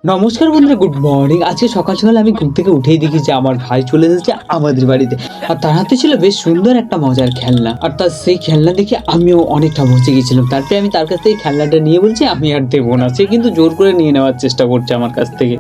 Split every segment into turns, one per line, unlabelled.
নমস্কার বন্ধুরা, good morning. আজকে সকাল সকাল আমি ঘুম থেকে উঠেই দেখি যে আমার ভাই চলে এসেছে আমাদের বাড়িতে। আর তার হাতে ছিল বেশ সুন্দর একটা মজার খেলনা। আর তার সেই খেলনা দেখে আমিও অনেকটা মজে গেছিলাম। তারপরে আমি তার কাছ থেকে খেলনাটা নিয়ে বলছি আমি আর দেবো না। সে কিন্তু জোর করে নিয়ে নেওয়ার চেষ্টা করছে আমার কাছ থেকে।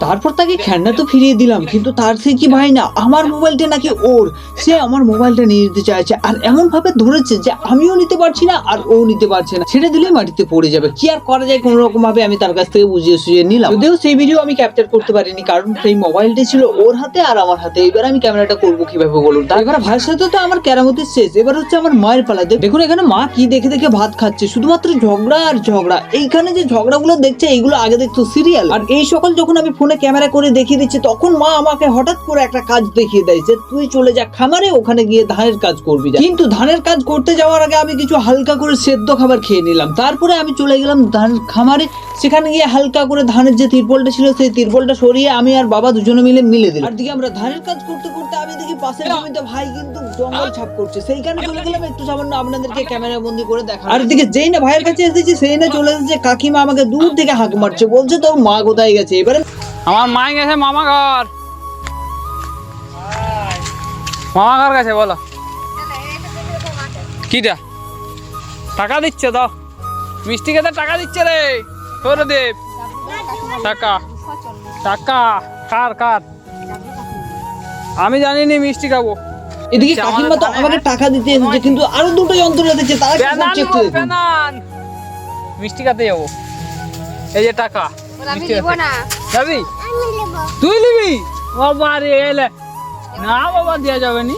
তারপর তাকে খেলনা তো ফিরিয়ে দিলাম, কিন্তু তার সে কি ভাই না, আমার মোবাইলটা নাকি ওর। সে আমার মোবাইলটা নিয়ে নিতে চাইছে আর এমন ভাবে ধরেছে যে আমিও নিতে পারছি না আর ও নিতে পারছে না। সেটা দিলে মাটিতে পড়ে যাবে। কি আর করা যায়, কোনো রকম ভাবে আমি তার কাছ থেকে বুঝিয়ে সুঝিয়ে নিলাম। যদিও সেই ভিডিও আমি ক্যাপচার করতে পারিনি, কারণ সেই মোবাইলটা ছিল ওর হাতে আর আমার হাতে। এবার আমি ক্যামেরাটা করবো কিভাবে বলুন? এবার ভাইয়ের সাথে তো আমার কেরামতি শেষ। এবার হচ্ছে আমার মায়ের পালা। দেখুন এখানে মা কি দেখে দেখে ভাত খাচ্ছে, শুধুমাত্র ঝগড়া আর ঝগড়া। এইখানে যে ঝগড়াগুলো দেখছে এইগুলো আগে দেখতো সিরিয়াল। আর এই সকল যখন আমি ফোনে ক্যামেরা করে দেখিয়ে দিচ্ছি, তখন মা আমাকে হঠাৎ করে একটা কাজ দেখিয়ে দেয় যে তুই চলে যা খামারে, ওখানে গিয়ে ধানের কাজ করবি। কিন্তু ধানের কাজ করতে যাওয়ার আগে আমি কিছু হালকা করে সেদ্ধ খাবার খেয়ে নিলাম। তারপরে আমি চলে গেলাম ধানের খামারে। সেখানে গিয়ে হালকা করে ধানের যে তিরপলটা ছিল সেই তিরপলটা সরিয়ে আমি আর বাবা দুজনে মিলে দিলাম। আর দিকে আমরা ধানের কাজ করতে করতে আমি দেখি পাশের জমিতে ভাই কিন্তু জঙ্গল ছাপ করছে। সেইখানে চলে গেলাম একটু সামান্য আপনাদেরকে ক্যামেরা বন্দি করে দেখা। আর দিকে যেই না ভাইয়ের কাছে এসেছি, সেই না চলে এসেছে কাকিমা আমাকে দূর থেকে হাঁক মারছে, বলছে তোর মা কোথায় গেছে। এবারে
আমার মা গেছে মামা ঘর। মামা ঘর গেছে। বলো কিটা টাকা দিচ্ছে? দাও, মিষ্টি খেতে টাকা দিচ্ছে রে সৌরদেব। টাকা টাকা কার কার আমি জানিনি, মিষ্টি খাবো।
এদিকে কাকিমা তো আমাকে টাকা দিতে এসেছে, কিন্তু আরো দুটো যন্ত্র দিচ্ছে। তারা কি করছে একটু দেখুন।
মিষ্টি খেতে যাবো। এই যে টাকা,
আমি দিব না।
যাবি? তুই নিবি? বাবা রে এলে না বাবা, দেওয়া যাবে নি।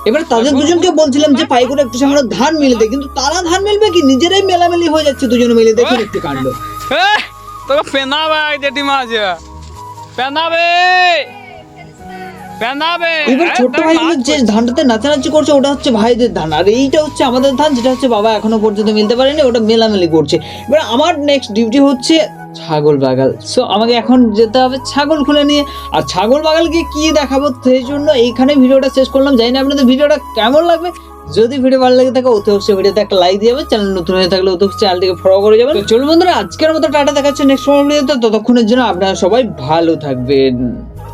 এবার তাদের দুজনকে বলছিলাম যে পাই করে একটু সামান্য ধান মিলে দেয়, কিন্তু তারা ধান মিলবে কি, নিজেরাই মেলামেলি হয়ে যাচ্ছে দুজনে মিলে। দেখুন একটু কাণ্ড।
তোকে পেনাবে জেঠিমা আছে, পেনাবে পেনাবে।
এবার ছোট্ট ভাইগুলো যে ধানটাতে নাচানাচি করছে ওটা হচ্ছে ভাইদের ধান, আর এইটা হচ্ছে আমাদের ধান, যেটা হচ্ছে বাবা এখনো পর্যন্ত মিলতে পারেনি, ওটা মেলামেলি করছে। এবার আমার নেক্সট ডিউটি হচ্ছে ছাগল বাগাল। সো আমাকে এখন যেতে হবে ছাগল খুলে নিয়ে। আর ছাগল বাগালকে কি দেখাবো, সেই জন্য এইখানে ভিডিওটা শেষ করলাম। জানি না আপনাদের ভিডিওটা কেমন লাগবে। যদি ভিডিও ভালো লাগে থাকে অতি অবশ্যই ভিডিওতে একটা লাইক দিয়ে যাবে। চ্যানেল নতুন হয়ে থাকলে অতি অবশ্যই চ্যানেলটিকে ফলো করে যাবেন। চলুন বন্ধুরা, আজকের মতো টাটা, দেখাচ্ছে নেক্সট ভিডিওতে। ততক্ষণের জন্য আপনারা সবাই ভালো থাকবেন।